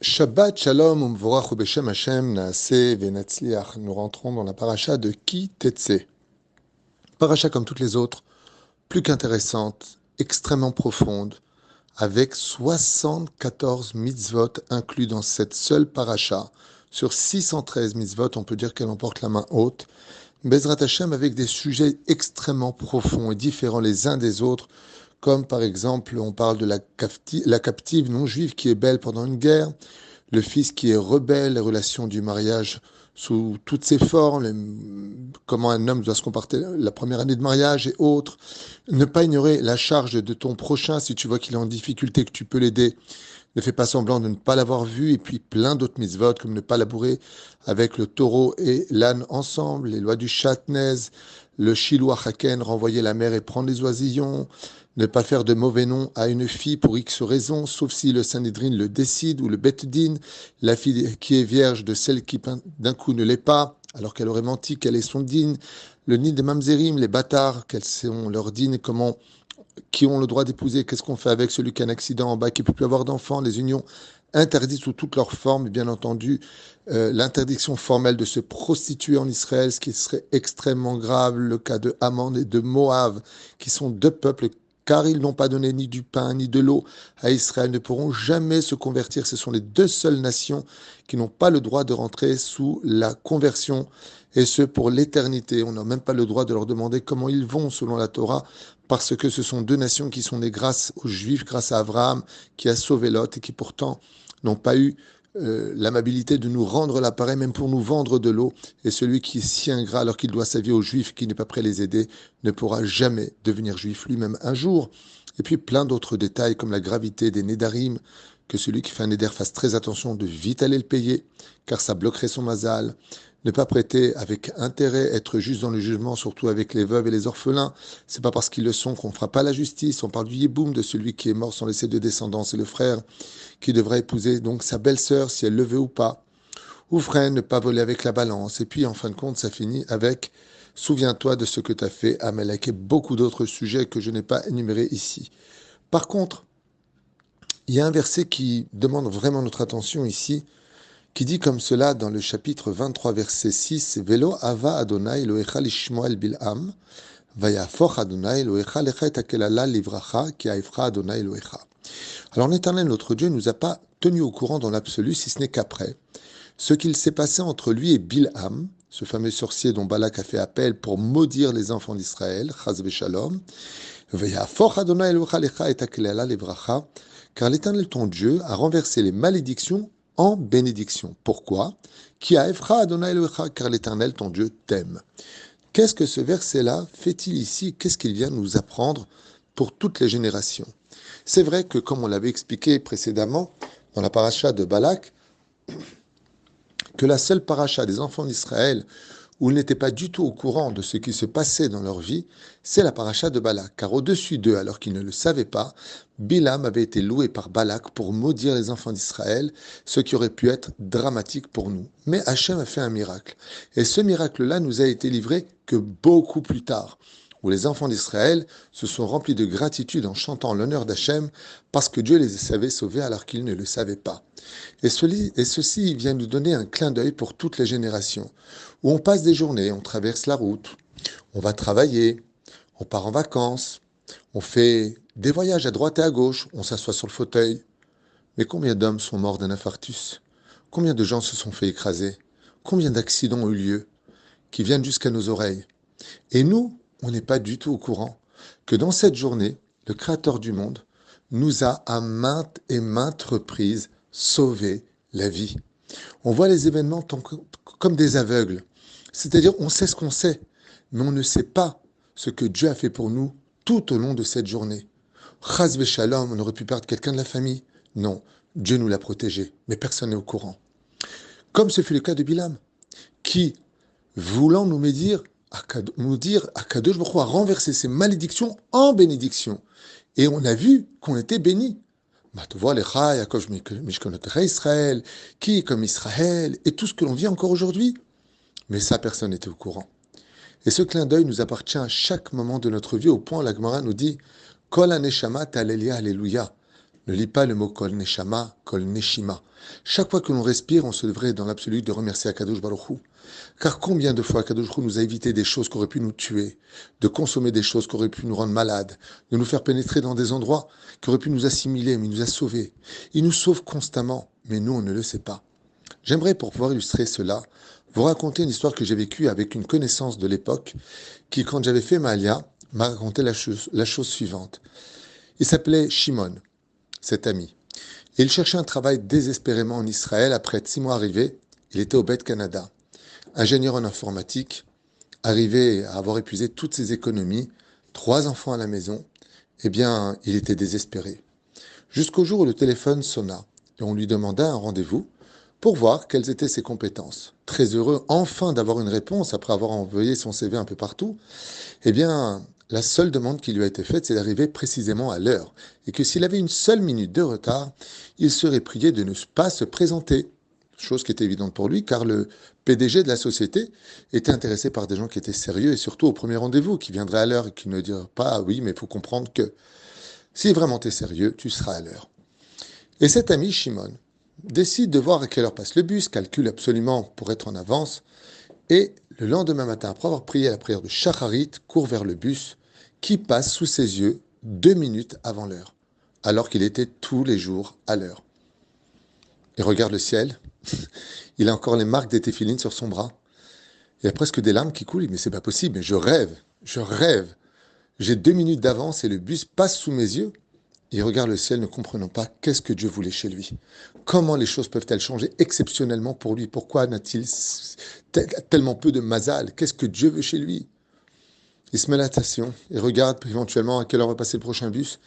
Shabbat Shalom Umvorach Beshem Hashem Naaseh Venatzliach. Nous rentrons dans la paracha de Ki Tetse. Paracha comme toutes les autres, plus qu'intéressante, extrêmement profonde, avec 74 mitzvot inclus dans cette seule paracha. Sur 613 mitzvot, on peut dire qu'elle emporte la main haute. Bezrat Hashem avec des sujets extrêmement profonds et différents les uns des autres, comme par exemple, on parle de la captive non-juive qui est belle pendant une guerre, le fils qui est rebelle, les relations du mariage sous toutes ses formes, comment un homme doit se comporter la première année de mariage et autres. Ne pas ignorer la charge de ton prochain si tu vois qu'il est en difficulté, que tu peux l'aider. Ne fais pas semblant de ne pas l'avoir vu, et puis plein d'autres mitzvot, comme ne pas labourer avec le taureau et l'âne ensemble, les lois du Shatnez, le Shiloh Haken, renvoyer la mer et prendre les oisillons, ne pas faire de mauvais nom à une fille pour X raison, sauf si le Sanhédrin le décide, ou le Bet Din, la fille qui est vierge de celle qui d'un coup ne l'est pas, alors qu'elle aurait menti, quel est son din, le nid des mamzerim, les bâtards, quels sont leurs dînes, comment qui ont le droit d'épouser, qu'est-ce qu'on fait avec celui qui a un accident en bas, qui ne peut plus avoir d'enfants, les unions interdites sous toutes leurs formes, et bien entendu, l'interdiction formelle de se prostituer en Israël, ce qui serait extrêmement grave, le cas de Haman et de Moab, qui sont deux peuples, car ils n'ont pas donné ni du pain ni de l'eau à Israël, ne pourront jamais se convertir. Ce sont les deux seules nations qui n'ont pas le droit de rentrer sous la conversion, et ce pour l'éternité. On n'a même pas le droit de leur demander comment ils vont selon la Torah, parce que ce sont deux nations qui sont nées grâce aux Juifs, grâce à Abraham, qui a sauvé Lot, et qui pourtant n'ont pas eu l'amabilité de nous rendre l'appareil, même pour nous vendre de l'eau. Et celui qui est si ingrat alors qu'il doit sa vie aux Juifs, qui n'est pas prêt à les aider, ne pourra jamais devenir Juif lui-même un jour. Et puis plein d'autres détails, comme la gravité des Nédarim, que celui qui fait un Néder fasse très attention de vite aller le payer, car ça bloquerait son mazal. Ne pas prêter avec intérêt, être juste dans le jugement, surtout avec les veuves et les orphelins. C'est pas parce qu'ils le sont qu'on ne fera pas la justice. On parle du yiboum, de celui qui est mort sans laisser de descendance, et le frère qui devrait épouser donc sa belle-sœur, si elle le veut ou pas. Ou frère, ne pas voler avec la balance. Et puis, en fin de compte, ça finit avec souviens-toi de ce que tu as fait, Amalek, et beaucoup d'autres sujets que je n'ai pas énumérés ici. Par contre, il y a un verset qui demande vraiment notre attention ici, qui dit comme cela dans le chapitre 23, verset 6, Velo ava Adonai Elohecha lishmoa el Bil'am, vayafoch Adonai Elohecha lecha et akelala livracha, ki haifra Adonai Elohecha. Alors l'Éternel, notre Dieu, ne nous a pas tenus au courant dans l'absolu, si ce n'est qu'après, ce qu'il s'est passé entre lui et Bil'am, ce fameux sorcier dont Balak a fait appel pour maudire les enfants d'Israël, chas v'shalom, vayafoch Adonai Elohecha lecha et akelala livracha, car l'Éternel, ton Dieu, a renversé les malédictions en bénédiction. Pourquoi? Qui a Ephra Adonai Elohecha, car l'Éternel, ton Dieu, t'aime. Qu'est-ce que ce verset-là fait-il ici? Qu'est-ce qu'il vient nous apprendre pour toutes les générations? C'est vrai que, comme on l'avait expliqué précédemment dans la paracha de Balak, que la seule paracha des enfants d'Israël où ils n'étaient pas du tout au courant de ce qui se passait dans leur vie, c'est la paracha de Balak. Car au-dessus d'eux, alors qu'ils ne le savaient pas, Bilam avait été loué par Balak pour maudire les enfants d'Israël, ce qui aurait pu être dramatique pour nous. Mais Hachem a fait un miracle. Et ce miracle-là nous a été livré que beaucoup plus tard, où les enfants d'Israël se sont remplis de gratitude en chantant l'honneur d'Hachem parce que Dieu les avait sauvés alors qu'ils ne le savaient pas. Et ceci vient nous donner un clin d'œil pour toutes les générations, où on passe des journées, on traverse la route, on va travailler, on part en vacances, on fait des voyages à droite et à gauche, on s'assoit sur le fauteuil. Mais combien d'hommes sont morts d'un infarctus? Combien de gens se sont fait écraser? Combien d'accidents ont eu lieu qui viennent jusqu'à nos oreilles? Et nous, on n'est pas du tout au courant que dans cette journée, le Créateur du monde nous a à maintes et maintes reprises sauvé la vie. On voit les événements comme des aveugles. C'est-à-dire, on sait ce qu'on sait, mais on ne sait pas ce que Dieu a fait pour nous tout au long de cette journée. Chas v'shalom, on aurait pu perdre quelqu'un de la famille. Non, Dieu nous l'a protégé, mais personne n'est au courant. Comme ce fut le cas de Bilam, qui, voulant nous dire, Akadosh Baruch Hu a renversé ses malédictions en bénédictions. Et on a vu qu'on était bénis. Israël, qui est comme Israël, et tout ce que l'on vit encore aujourd'hui. Mais ça, personne n'était au courant. Et ce clin d'œil nous appartient à chaque moment de notre vie, au point où la Gemara nous dit Kol ha-neshama ta'alelia alléluia. Ne lis pas le mot Kol neshama, Kol neshima. Chaque fois que l'on respire, on se devrait dans l'absolu de remercier Akadosh Baruch Hu. Car combien de fois Akadosh Baruch Hu nous a évité des choses qui auraient pu nous tuer, de consommer des choses qui auraient pu nous rendre malades, de nous faire pénétrer dans des endroits qui auraient pu nous assimiler, mais il nous a sauvés. Il nous sauve constamment, mais nous, on ne le sait pas. J'aimerais, pour pouvoir illustrer cela, vous raconter une histoire que j'ai vécue avec une connaissance de l'époque qui, quand j'avais fait ma alia, m'a raconté la chose suivante. Il s'appelait Shimon, cet ami. Et il cherchait un travail désespérément en Israël. Après 6 mois arrivés, il était au Bet Canada. Ingénieur en informatique, arrivé à avoir épuisé toutes ses économies, 3 enfants à la maison, eh bien, il était désespéré. Jusqu'au jour où le téléphone sonna et on lui demanda un rendez-vous pour voir quelles étaient ses compétences. Très heureux enfin d'avoir une réponse après avoir envoyé son CV un peu partout, eh bien, la seule demande qui lui a été faite, c'est d'arriver précisément à l'heure et que s'il avait une seule minute de retard, il serait prié de ne pas se présenter. Chose qui était évidente pour lui, car le PDG de la société était intéressé par des gens qui étaient sérieux et surtout au premier rendez-vous, qui viendraient à l'heure et qui ne diraient pas ah oui, mais il faut comprendre que si vraiment tu es sérieux, tu seras à l'heure. Et cet ami, Shimon, décide de voir à quelle heure passe le bus, calcule absolument pour être en avance, et le lendemain matin, après avoir prié la prière de Shacharit, court vers le bus qui passe sous ses yeux 2 minutes avant l'heure, alors qu'il était tous les jours à l'heure. Il regarde le ciel, il a encore les marques des téphilines sur son bras, il y a presque des larmes qui coulent, mais c'est pas possible, mais je rêve, j'ai 2 minutes d'avance et le bus passe sous mes yeux. Il regarde le ciel ne comprenant pas qu'est-ce que Dieu voulait chez lui. Comment les choses peuvent-elles changer exceptionnellement pour lui? Pourquoi n'a-t-il tellement peu de mazal? Qu'est-ce que Dieu veut chez lui? Il se met à la station et regarde éventuellement à quelle heure va passer le prochain bus.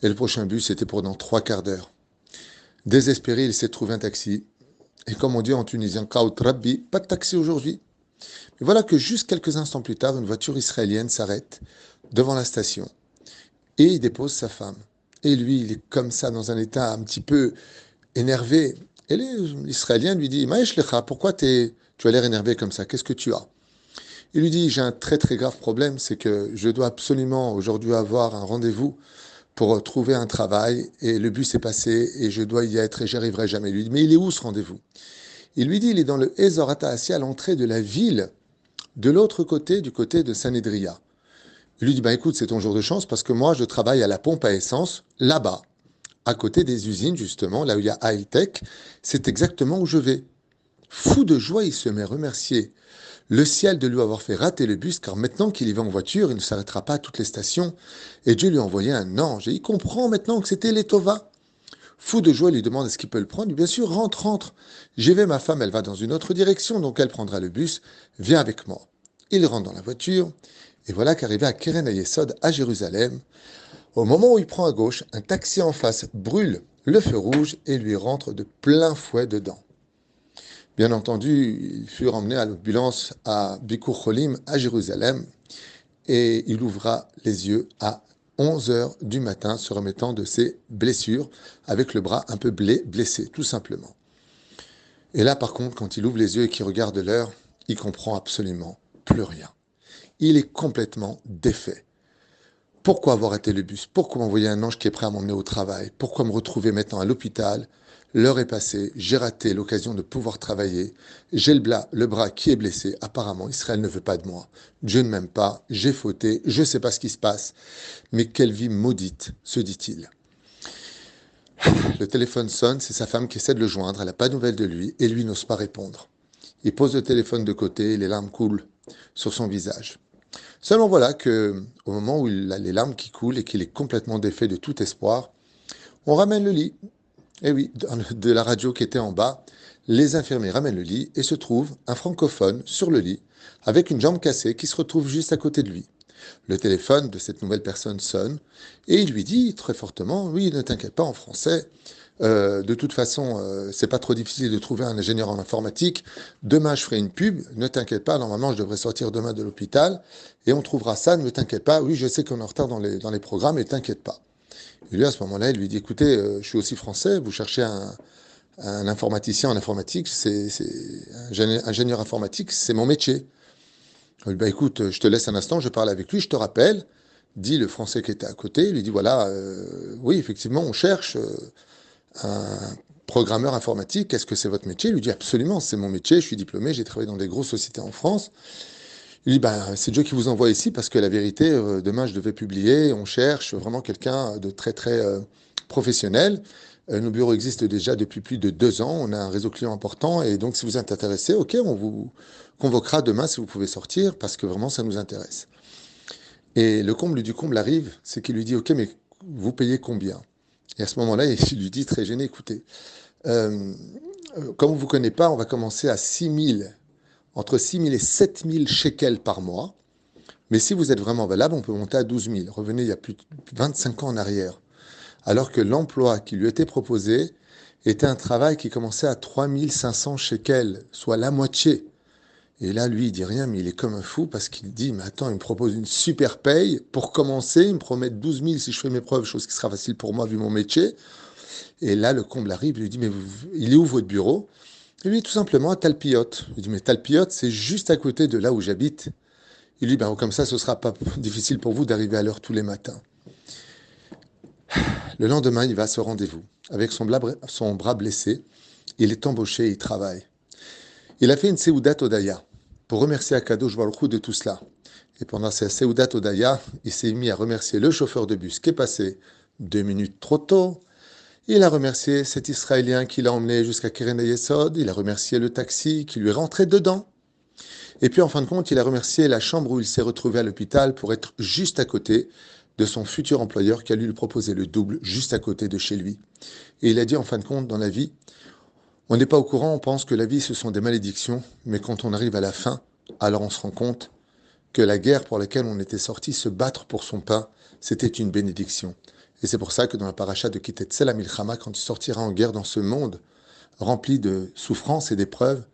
Et le prochain bus était pour dans 3 quarts d'heure. Désespéré, il s'est trouvé un taxi. Et comme on dit en tunisien, Kaut Rabbi, pas de taxi aujourd'hui. Mais voilà que juste quelques instants plus tard, une voiture israélienne s'arrête devant la station. Et il dépose sa femme. Et lui, il est comme ça, dans un état un petit peu énervé. Et l'Israélien lui dit, Maïch Lecha, pourquoi tu as l'air énervé comme ça? Qu'est-ce que tu as? Il lui dit, j'ai un très très grave problème, c'est que je dois absolument aujourd'hui avoir un rendez-vous pour trouver un travail, et le bus est passé, et je dois y être, et j'y arriverai jamais. Il lui dit, mais il est où ce rendez-vous? Il lui dit, il est dans le Ezor HaTaassia, à l'entrée de la ville, de l'autre côté, du côté de Sanedria. Il lui dit, écoute, c'est ton jour de chance parce que moi, je travaille à la pompe à essence, là-bas, à côté des usines, justement, là où il y a high-tech. C'est exactement où je vais. Fou de joie, il se met à remercier le ciel de lui avoir fait rater le bus, car maintenant qu'il y va en voiture, il ne s'arrêtera pas à toutes les stations. Et Dieu lui a envoyé un ange. Et il comprend maintenant que c'était l'Etova. Fou de joie, il lui demande est-ce qu'il peut le prendre. Bien sûr, rentre. J'y vais, ma femme, elle va dans une autre direction, donc elle prendra le bus. Viens avec moi. Il rentre dans la voiture. Et voilà qu'arrivé à Keren Hayesod, à Jérusalem, au moment où il prend à gauche, un taxi en face brûle le feu rouge et lui rentre de plein fouet dedans. Bien entendu, il fut emmené à l'ambulance à Bikur Cholim, à Jérusalem, et il ouvra les yeux à 11 heures du matin, se remettant de ses blessures, avec le bras un peu blessé, tout simplement. Et là, par contre, quand il ouvre les yeux et qu'il regarde l'heure, il comprend absolument plus rien. Il est complètement défait. Pourquoi avoir raté le bus? Pourquoi m'envoyer un ange qui est prêt à m'emmener au travail? Pourquoi me retrouver maintenant à l'hôpital? L'heure est passée, j'ai raté l'occasion de pouvoir travailler. J'ai le bras qui est blessé. Apparemment, Israël ne veut pas de moi. Dieu ne m'aime pas, j'ai fauté, je ne sais pas ce qui se passe. Mais quelle vie maudite, se dit-il. Le téléphone sonne, c'est sa femme qui essaie de le joindre. Elle n'a pas de nouvelles de lui et lui n'ose pas répondre. Il pose le téléphone de côté, les larmes coulent sur son visage. Seulement voilà que, au moment où il a les larmes qui coulent et qu'il est complètement défait de tout espoir, on ramène le lit. Et oui, de la radio qui était en bas, les infirmiers ramènent le lit et se trouve un francophone sur le lit avec une jambe cassée qui se retrouve juste à côté de lui. Le téléphone de cette nouvelle personne sonne et il lui dit très fortement, oui, ne t'inquiète pas en français, de toute façon, c'est pas trop difficile de trouver un ingénieur en informatique. Demain, je ferai une pub. Ne t'inquiète pas. Normalement, je devrais sortir demain de l'hôpital et on trouvera ça. Ne t'inquiète pas. Oui, je sais qu'on est en retard dans les programmes, mais t'inquiète pas. Et lui, à ce moment-là, il lui dit, écoutez, je suis aussi français. Vous cherchez un informaticien en informatique. C'est un ingénieur informatique. C'est mon métier. Il dit, écoute, je te laisse un instant. Je parle avec lui. Je te rappelle. Dit le français qui était à côté. Il lui dit, voilà, oui, effectivement, on cherche un programmeur informatique, est-ce que c'est votre métier? Il lui dit absolument, c'est mon métier, je suis diplômé, j'ai travaillé dans des grosses sociétés en France. Il dit, ben, c'est Dieu qui vous envoie ici parce que la vérité, demain je devais publier, on cherche vraiment quelqu'un de très très professionnel. Nos bureaux existent déjà depuis plus de 2 ans, on a un réseau client important et donc si vous êtes intéressé, ok, on vous convoquera demain si vous pouvez sortir parce que vraiment ça nous intéresse. Et le comble du comble arrive, c'est qu'il lui dit, ok, mais vous payez combien? Et à ce moment-là, il lui dit très gêné, écoutez, euh, comme on ne vous connaît pas, on va commencer à 6 000, entre 6 000 et 7 000 shekels par mois. Mais si vous êtes vraiment valable, on peut monter à 12 000. Revenez il y a plus de 25 ans en arrière. Alors que l'emploi qui lui était proposé était un travail qui commençait à 3 500 shekels, soit la moitié. Et là, lui, il dit rien, mais il est comme un fou parce qu'il dit, mais attends, il me propose une super paye. Pour commencer, il me promet 12 000 si je fais mes preuves, chose qui sera facile pour moi vu mon métier. Et là, le comble arrive, il lui dit, mais il est où votre bureau? Et lui, tout simplement, à Talpiot. Il dit, mais Talpiot, c'est juste à côté de là où j'habite. Il lui dit, ben, comme ça, ce ne sera pas difficile pour vous d'arriver à l'heure tous les matins. Le lendemain, il va à ce rendez-vous. Avec son bras blessé, il est embauché et il travaille. Il a fait une Seudat Odaya pour remercier Akadosh Baruch Hu de tout cela. Et pendant cette Seudat Odaya, il s'est mis à remercier le chauffeur de bus qui est passé 2 minutes trop tôt. Il a remercié cet Israélien qui l'a emmené jusqu'à Keren Yesod. Il a remercié le taxi qui lui est rentré dedans. Et puis en fin de compte, il a remercié la chambre où il s'est retrouvé à l'hôpital pour être juste à côté de son futur employeur qui a lui proposé le double juste à côté de chez lui. Et il a dit en fin de compte, dans la vie, on n'est pas au courant, on pense que la vie ce sont des malédictions, mais quand on arrive à la fin, alors on se rend compte que la guerre pour laquelle on était sorti, se battre pour son pain, c'était une bénédiction. Et c'est pour ça que dans la paracha de Kitetzel Milchama, quand tu sortiras en guerre dans ce monde rempli de souffrances et d'épreuves,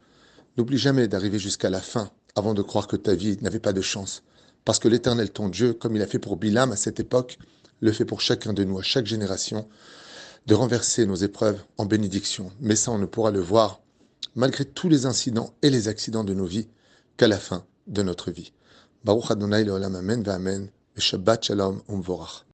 n'oublie jamais d'arriver jusqu'à la fin avant de croire que ta vie n'avait pas de chance. Parce que l'Éternel, ton Dieu, comme il a fait pour Bilam à cette époque, le fait pour chacun de nous, à chaque génération, de renverser nos épreuves en bénédiction. Mais ça, on ne pourra le voir, malgré tous les incidents et les accidents de nos vies, qu'à la fin de notre vie. Baruch Adonai leolam amen v'amen, et Shabbat shalom umvorach.